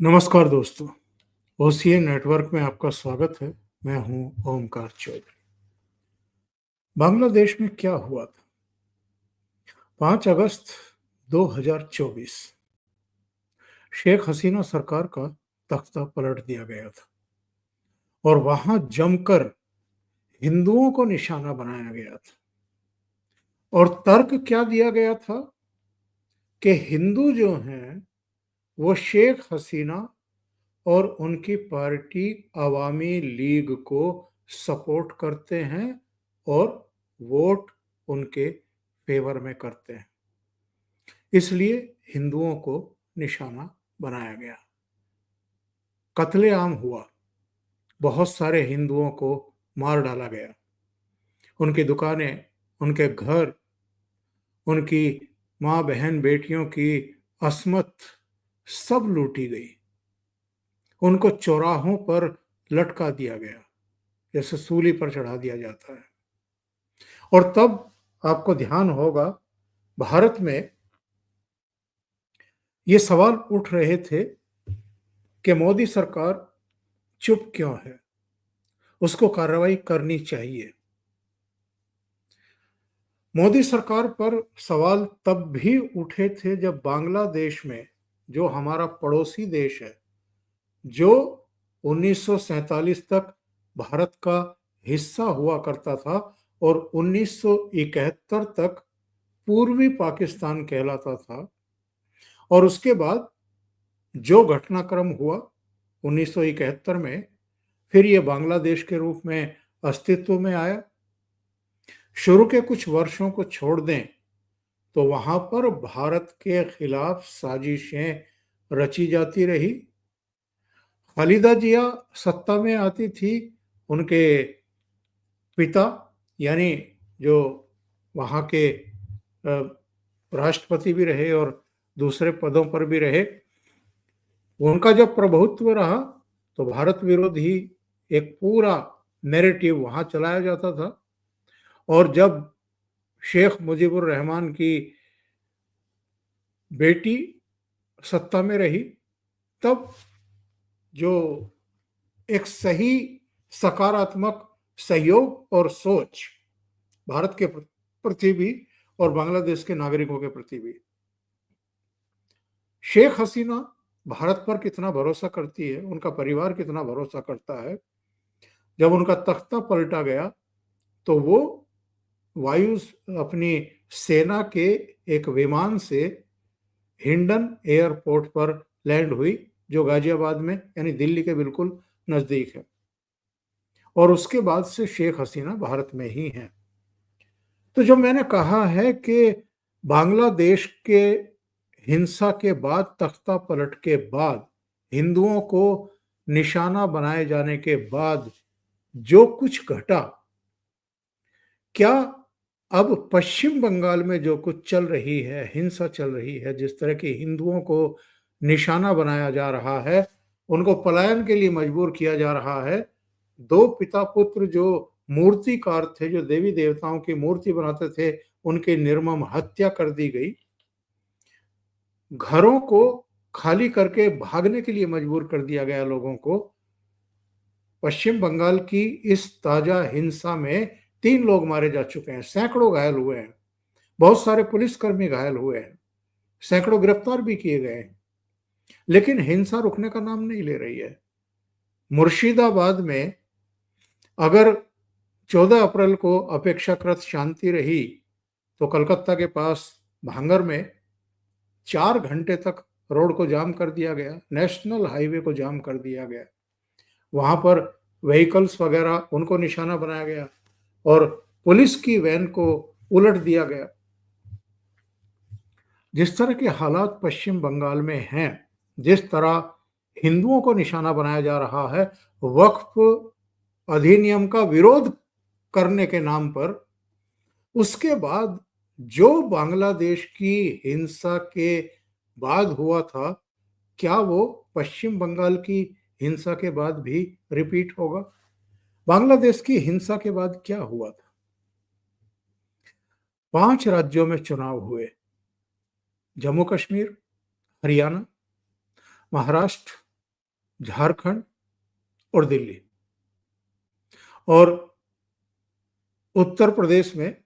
नमस्कार दोस्तों, OCA network में आपका स्वागत है। मैं हूं ओमकार चौधरी। बांग्लादेश में क्या हुआ था? 5 अगस्त 2024 शेख हसीना सरकार का तख्ता पलट दिया गया था और वहां जमकर हिंदुओं को निशाना बनाया गया था। और तर्क क्या दिया गया था कि हिंदू जो हैं वो शेख हसीना और उनकी पार्टी अवामी लीग को सपोर्ट करते हैं और वोट उनके फेवर में करते हैं, इसलिए हिंदुओं को निशाना बनाया गया। कत्लेआम हुआ, बहुत सारे हिंदुओं को मार डाला गया, उनकी दुकानें, उनके घर, उनकी माँ बहन बेटियों की अस्मत सब लूटी गई, उनको चौराहों पर लटका दिया गया जैसे सूली पर चढ़ा दिया जाता है। और तब आपको ध्यान होगा, भारत में ये सवाल उठ रहे थे कि मोदी सरकार चुप क्यों है, उसको कार्रवाई करनी चाहिए। मोदी सरकार पर सवाल तब भी उठे थे जब बांग्लादेश में, जो हमारा पड़ोसी देश है, जो 1947 तक भारत का हिस्सा हुआ करता था और 1971 तक पूर्वी पाकिस्तान कहलाता था, और उसके बाद जो घटनाक्रम हुआ 1971 में, फिर ये बांग्लादेश के रूप में अस्तित्व में आया। शुरू के कुछ वर्षों को छोड़ दें तो वहां पर भारत के खिलाफ साजिशें रची जाती रही। खालिदा जिया सत्ता में आती थी, उनके पिता यानी जो वहां के राष्ट्रपति भी रहे और दूसरे पदों पर भी रहे, उनका जब प्रभुत्व रहा तो भारत विरोधी एक पूरा नैरेटिव वहां चलाया जाता था। और जब शेख मुजीबुर रहमान की बेटी सत्ता में रही, तब जो एक सही सकारात्मक सहयोग और सोच भारत के प्रति भी और बांग्लादेश के नागरिकों के प्रति भी। शेख हसीना भारत पर कितना भरोसा करती है, उनका परिवार कितना भरोसा करता है, जब उनका तख्ता पलटा गया तो वो वायु अपनी सेना के एक विमान से हिंडन एयरपोर्ट पर लैंड हुई, जो गाजियाबाद में यानी दिल्ली के बिल्कुल नजदीक है। और उसके बाद से शेख हसीना भारत में ही हैं। तो जो मैंने कहा है कि बांग्लादेश के हिंसा के बाद, तख्ता पलट के बाद, हिंदुओं को निशाना बनाए जाने के बाद जो कुछ घटा, क्या अब पश्चिम बंगाल में जो कुछ चल रही है, हिंसा चल रही है, जिस तरह के हिंदुओं को निशाना बनाया जा रहा है, उनको पलायन के लिए मजबूर किया जा रहा है, दो पिता पुत्र जो मूर्तिकार थे, जो देवी देवताओं की मूर्ति बनाते थे, उनकी निर्मम हत्या कर दी गई, घरों को खाली करके भागने के लिए मजबूर कर दिया गया लोगों को। पश्चिम बंगाल की इस ताजा हिंसा में 3 लोग मारे जा चुके हैं, सैकड़ों घायल हुए हैं, बहुत सारे पुलिसकर्मी घायल हुए हैं, सैकड़ों गिरफ्तार भी किए गए हैं, लेकिन हिंसा रुकने का नाम नहीं ले रही है। मुर्शिदाबाद में अगर 14 अप्रैल को अपेक्षाकृत शांति रही, तो कलकत्ता के पास भांगर में 4 घंटे तक रोड को जाम कर दिया गया, नेशनल हाईवे को जाम कर दिया गया, वहां पर व्हीकल्स वगैरह उनको निशाना बनाया गया और पुलिस की वैन को उलट दिया गया। जिस तरह के हालात पश्चिम बंगाल में हैं, जिस तरह हिंदुओं को निशाना बनाया जा रहा है वक्फ अधिनियम का विरोध करने के नाम पर, उसके बाद जो बांग्लादेश की हिंसा के बाद हुआ था, क्या वो पश्चिम बंगाल की हिंसा के बाद भी रिपीट होगा? बांग्लादेश की हिंसा के बाद क्या हुआ था? 5 राज्यों में चुनाव हुए, जम्मू कश्मीर, हरियाणा, महाराष्ट्र, झारखंड और दिल्ली। और उत्तर प्रदेश में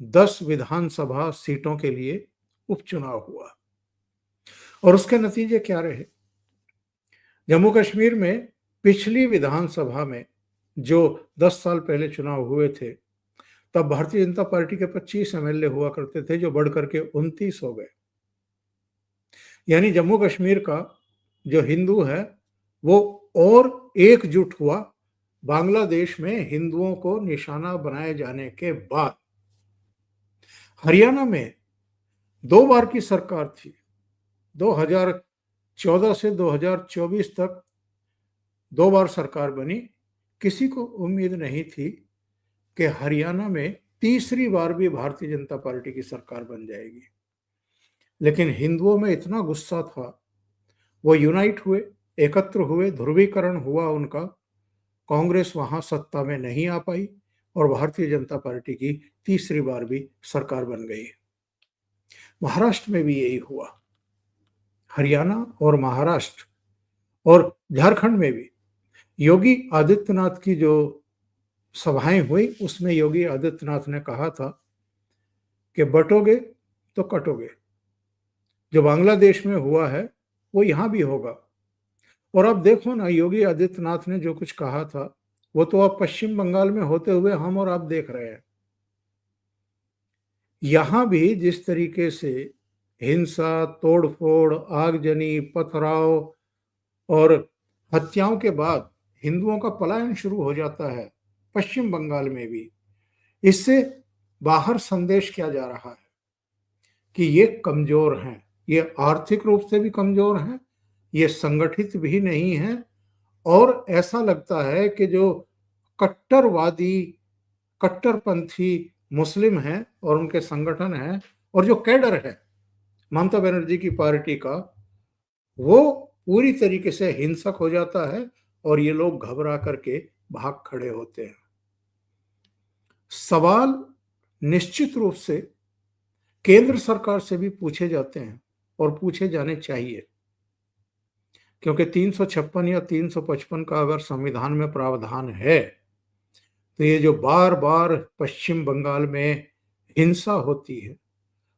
10 विधानसभा सीटों के लिए उपचुनाव हुआ। और उसके नतीजे क्या रहे? जम्मू कश्मीर में पिछली विधानसभा में जो 10 साल पहले चुनाव हुए थे, तब भारतीय जनता पार्टी के 25 एमएलए हुआ करते थे, जो बढ़कर के 29 हो गए। यानी जम्मू कश्मीर का जो हिंदू है वो और एकजुट हुआ बांग्लादेश में हिंदुओं को निशाना बनाए जाने के बाद। हरियाणा में 2 बार की सरकार थी, 2014 से 2024 तक 2 बार सरकार बनी। किसी को उम्मीद नहीं थी कि हरियाणा में तीसरी बार भी भारतीय जनता पार्टी की सरकार बन जाएगी। लेकिन हिंदुओं में इतना गुस्सा था, वो यूनाइट हुए, एकत्र हुए, ध्रुवीकरण हुआ उनका। कांग्रेस वहां सत्ता में नहीं आ पाई और भारतीय जनता पार्टी की तीसरी बार भी सरकार बन गई। महाराष्ट्र में भी यही हुआ। हरियाणा और महाराष्ट्र और झारखंड में भी योगी आदित्यनाथ की जो सभाएं हुई, उसमें योगी आदित्यनाथ ने कहा था कि बटोगे तो कटोगे। जो बांग्लादेश में हुआ है वो यहां भी होगा। और अब देखो ना, योगी आदित्यनाथ ने जो कुछ कहा था वो तो अब पश्चिम बंगाल में होते हुए हम और आप देख रहे हैं। यहां भी जिस तरीके से हिंसा, तोड़फोड़, आगजनी, पथराव और हत्याओं के बाद हिंदुओं का पलायन शुरू हो जाता है, पश्चिम बंगाल में भी। इससे बाहर संदेश क्या जा रहा है कि ये कमजोर हैं, ये आर्थिक रूप से भी कमजोर हैं, ये संगठित भी नहीं हैं। और ऐसा लगता है कि जो कट्टरवादी, कट्टरपंथी मुस्लिम हैं और उनके संगठन हैं और जो कैडर है ममता बनर्जी की पार्टी का, वो पूरी तरीके से हिंसक हो जाता है और ये लोग घबरा करके भाग खड़े होते हैं। सवाल निश्चित रूप से केंद्र सरकार से भी पूछे जाते हैं और पूछे जाने चाहिए, क्योंकि 356 या 355 का अगर संविधान में प्रावधान है तो ये जो बार बार पश्चिम बंगाल में हिंसा होती है,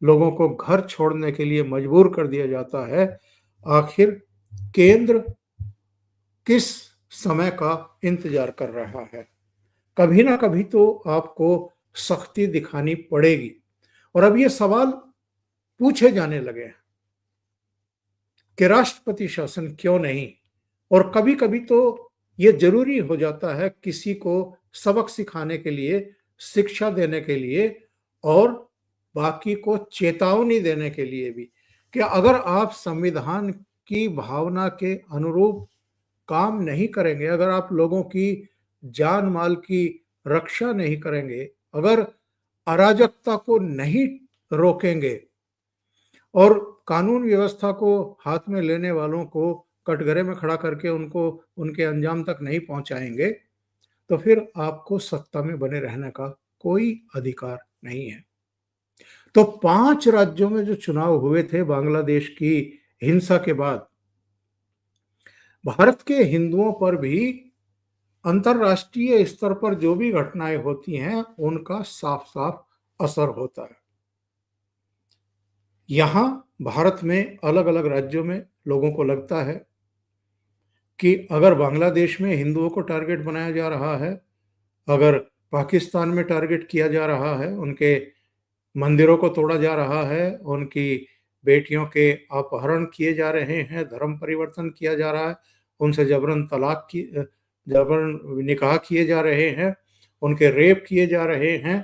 लोगों को घर छोड़ने के लिए मजबूर कर दिया जाता है, आखिर केंद्र किस समय का इंतजार कर रहा है? कभी ना कभी तो आपको सख्ती दिखानी पड़ेगी। और अब ये सवाल पूछे जाने लगे हैं कि राष्ट्रपति शासन क्यों नहीं। और कभी कभी तो ये जरूरी हो जाता है किसी को सबक सिखाने के लिए, शिक्षा देने के लिए और बाकी को चेतावनी देने के लिए भी, कि अगर आप संविधान की भावना के अनुरूप काम नहीं करेंगे, अगर आप लोगों की जान माल की रक्षा नहीं करेंगे, अगर अराजकता को नहीं रोकेंगे और कानून व्यवस्था को हाथ में लेने वालों को कटघरे में खड़ा करके उनको उनके अंजाम तक नहीं पहुंचाएंगे, तो फिर आपको सत्ता में बने रहने का कोई अधिकार नहीं है। तो 5 राज्यों में जो चुनाव हुए थे बांग्लादेश की हिंसा के बाद, भारत के हिंदुओं पर भी अंतरराष्ट्रीय स्तर पर जो भी घटनाएं होती हैं उनका साफ साफ असर होता है। यहां भारत में अलग अलग राज्यों में लोगों को लगता है कि अगर बांग्लादेश में हिंदुओं को टारगेट बनाया जा रहा है, अगर पाकिस्तान में टारगेट किया जा रहा है, उनके मंदिरों को तोड़ा जा रहा है, उनकी बेटियों के अपहरण किए जा रहे हैं, धर्म परिवर्तन किया जा रहा है, उनसे जबरन निकाह किए जा रहे हैं, उनके रेप किए जा रहे हैं,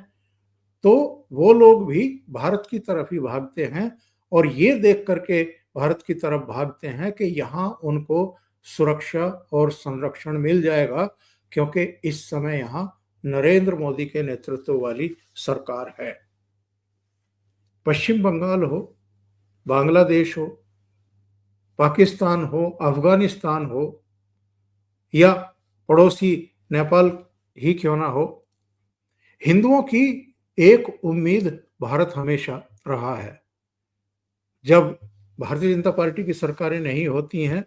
तो वो लोग भी भारत की तरफ ही भागते हैं। और ये देख करके भारत की तरफ भागते हैं कि यहाँ उनको सुरक्षा और संरक्षण मिल जाएगा, क्योंकि इस समय यहाँ नरेंद्र मोदी के नेतृत्व वाली सरकार है। पश्चिम बंगाल हो, बांग्लादेश हो, पाकिस्तान हो, अफगानिस्तान हो या पड़ोसी नेपाल ही क्यों ना हो, हिंदुओं की एक उम्मीद भारत हमेशा रहा है। जब भारतीय जनता पार्टी की सरकारें नहीं होती हैं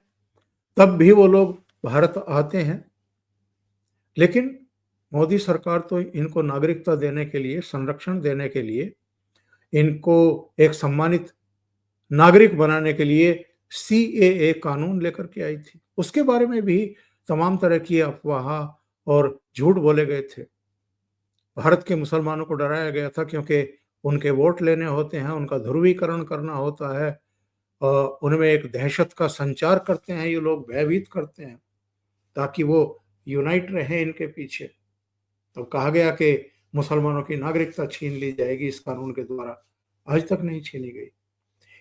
तब भी वो लोग भारत आते हैं। लेकिन मोदी सरकार तो इनको नागरिकता देने के लिए, संरक्षण देने के लिए, इनको एक सम्मानित नागरिक बनाने के लिए सीएए कानून लेकर के आई थी। उसके बारे में भी तमाम तरह की अफवाह और झूठ बोले गए थे। भारत के मुसलमानों को डराया गया था क्योंकि उनके वोट लेने होते हैं, उनका ध्रुवीकरण करना होता है। उनमें एक दहशत का संचार करते हैं ये लोग, भयभीत करते हैं ताकि वो यूनाइट रहें इनके पीछे। तो कहा गया कि मुसलमानों की नागरिकता छीन ली जाएगी इस कानून के द्वारा। आज तक नहीं छीनी गई।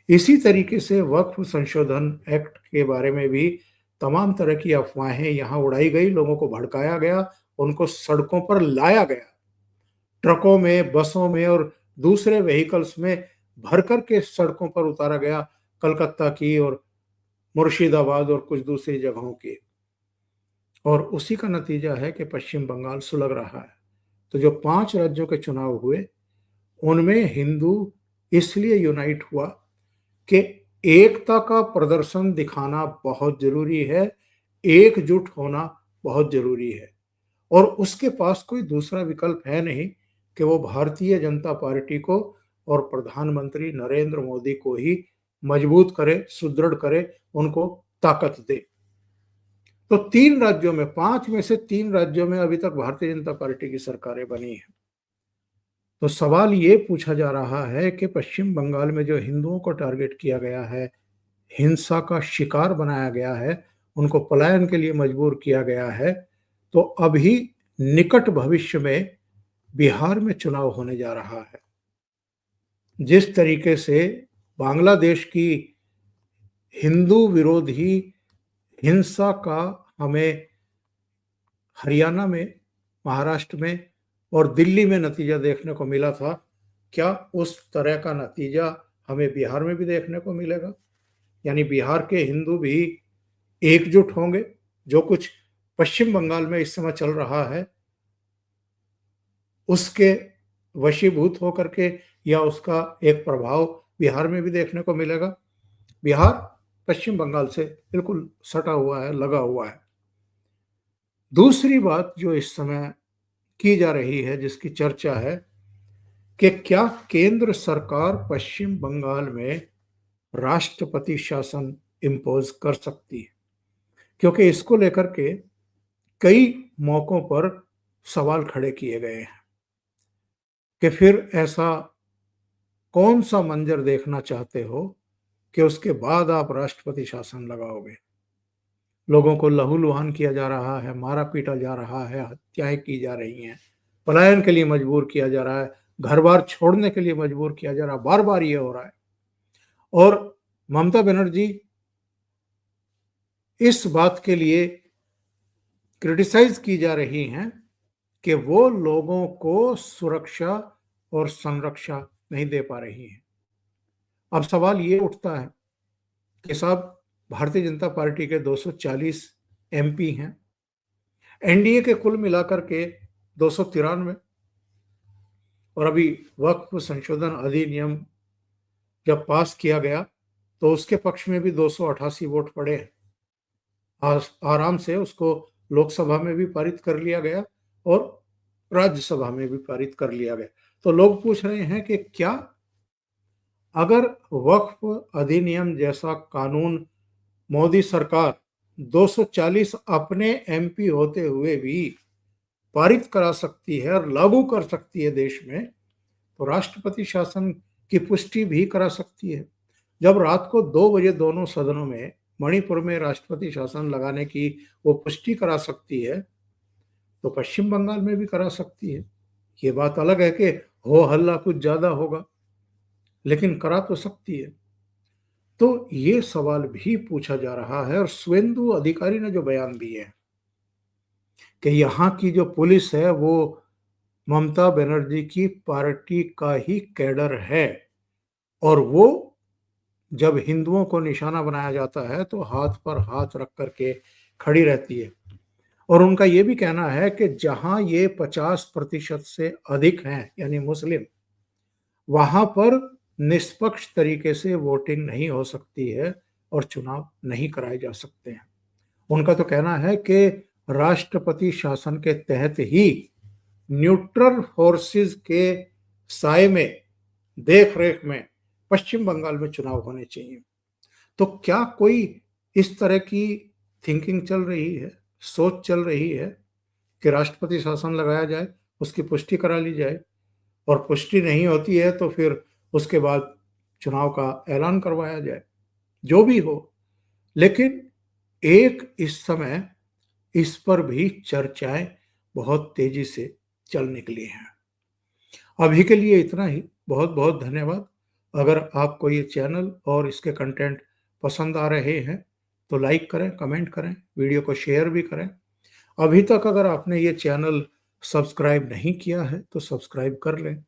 इसी तरीके से वक्फ संशोधन एक्ट के बारे में भी तमाम तरह की अफवाहें यहाँ उड़ाई गई, लोगों को भड़काया गया, उनको सड़कों पर लाया गया। ट्रकों में, बसों में और दूसरे व्हीकल्स में भर कर के सड़कों पर उतारा गया, कलकत्ता की और मुर्शिदाबाद और कुछ दूसरी जगहों की। और उसी का नतीजा है कि पश्चिम बंगाल सुलग रहा है। तो जो 5 राज्यों के चुनाव हुए, उनमें हिंदू इसलिए यूनाइट हुआ कि एकता का प्रदर्शन दिखाना बहुत ज़रूरी है, एकजुट होना बहुत ज़रूरी है और उसके पास कोई दूसरा विकल्प है नहीं कि वो भारतीय जनता पार्टी को और प्रधानमंत्री नरेंद्र मोदी को ही मजबूत करे, सुदृढ़ करे, उनको ताकत दे। तो 3 राज्यों में, 5 में से 3 राज्यों में अभी तक भारतीय जनता पार्टी की सरकारें बनी हैं। तो सवाल ये पूछा जा रहा है कि पश्चिम बंगाल में जो हिंदुओं को टारगेट किया गया है, हिंसा का शिकार बनाया गया है, उनको पलायन के लिए मजबूर किया गया है, तो अभी निकट भविष्य में बिहार में चुनाव होने जा रहा है। जिस तरीके से बांग्लादेश की हिंदू विरोधी हिंसा का हमें हरियाणा में, महाराष्ट्र में और दिल्ली में नतीजा देखने को मिला था, क्या उस तरह का नतीजा हमें बिहार में भी देखने को मिलेगा? यानी बिहार के हिंदू भी एकजुट होंगे? जो कुछ पश्चिम बंगाल में इस समय चल रहा है, उसके वशीभूत होकर के या उसका एक प्रभाव बिहार में भी देखने को मिलेगा? बिहार पश्चिम बंगाल से बिल्कुल सटा हुआ है, लगा हुआ है। दूसरी बात जो इस समय की जा रही है, जिसकी चर्चा है कि क्या केंद्र सरकार पश्चिम बंगाल में राष्ट्रपति शासन इम्पोज कर सकती है? क्योंकि इसको लेकर के कई मौकों पर सवाल खड़े किए गए हैं कि फिर ऐसा कौन सा मंजर देखना चाहते हो कि उसके बाद आप राष्ट्रपति शासन लगाओगे? लोगों को लहूलुहान किया जा रहा है, मारा पीटा जा रहा है, हत्याएं की जा रही हैं, पलायन के लिए मजबूर किया जा रहा है, घर बार छोड़ने के लिए मजबूर किया जा रहा है, बार बार ये हो रहा है। और ममता बनर्जी इस बात के लिए क्रिटिसाइज की जा रही हैं कि वो लोगों को सुरक्षा और संरक्षा नहीं दे पा रही हैं। अब सवाल ये उठता है कि साहब, भारतीय जनता पार्टी के 240 एमपी हैं, एनडीए के कुल मिलाकर के 293, और अभी वक्फ संशोधन अधिनियम जब पास किया गया तो उसके पक्ष में भी 288 वोट पड़े हैं। आराम से उसको लोकसभा में भी पारित कर लिया गया और राज्यसभा में भी पारित कर लिया गया। तो लोग पूछ रहे हैं कि क्या अगर वक्फ अधिनियम जैसा कानून मोदी सरकार 240 अपने एमपी होते हुए भी पारित करा सकती है और लागू कर सकती है देश में, तो राष्ट्रपति शासन की पुष्टि भी करा सकती है। जब रात को 2 बजे दोनों सदनों में मणिपुर में राष्ट्रपति शासन लगाने की वो पुष्टि करा सकती है, तो पश्चिम बंगाल में भी करा सकती है। ये बात अलग है कि हो हल्ला कुछ ज्यादा होगा, लेकिन करा तो सकती है। तो ये सवाल भी पूछा जा रहा है और शुवेंदु अधिकारी ने जो बयान दिए हैं कि यहाँ की जो पुलिस है वो ममता बनर्जी की पार्टी का ही कैडर है और वो जब हिंदुओं को निशाना बनाया जाता है तो हाथ पर हाथ रख करके खड़ी रहती है। और उनका ये भी कहना है कि जहां ये 50% से अधिक हैं, यानी मुस्लिम, वहां पर निष्पक्ष तरीके से वोटिंग नहीं हो सकती है और चुनाव नहीं कराए जा सकते हैं। उनका तो कहना है कि राष्ट्रपति शासन के तहत ही न्यूट्रल फोर्सेस के साए में, देख रेख में पश्चिम बंगाल में चुनाव होने चाहिए। तो क्या कोई इस तरह की थिंकिंग चल रही है, सोच चल रही है कि राष्ट्रपति शासन लगाया जाए, उसकी पुष्टि करा ली जाए, और पुष्टि नहीं होती है तो फिर उसके बाद चुनाव का ऐलान करवाया जाए, जो भी हो। लेकिन एक इस समय इस पर भी चर्चाएं बहुत तेजी से चल निकली हैं। अभी के लिए इतना ही। बहुत बहुत धन्यवाद। अगर आपको ये चैनल और इसके कंटेंट पसंद आ रहे हैं तो लाइक करें, कमेंट करें, वीडियो को शेयर भी करें। अभी तक अगर आपने ये चैनल सब्सक्राइब नहीं किया है तो सब्सक्राइब कर लें।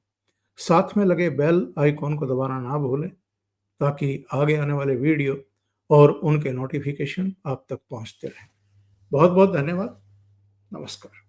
साथ में लगे बेल आइकॉन को दबाना ना भूलें, ताकि आगे आने वाले वीडियो और उनके नोटिफिकेशन आप तक पहुंचते रहें। बहुत बहुत धन्यवाद। नमस्कार।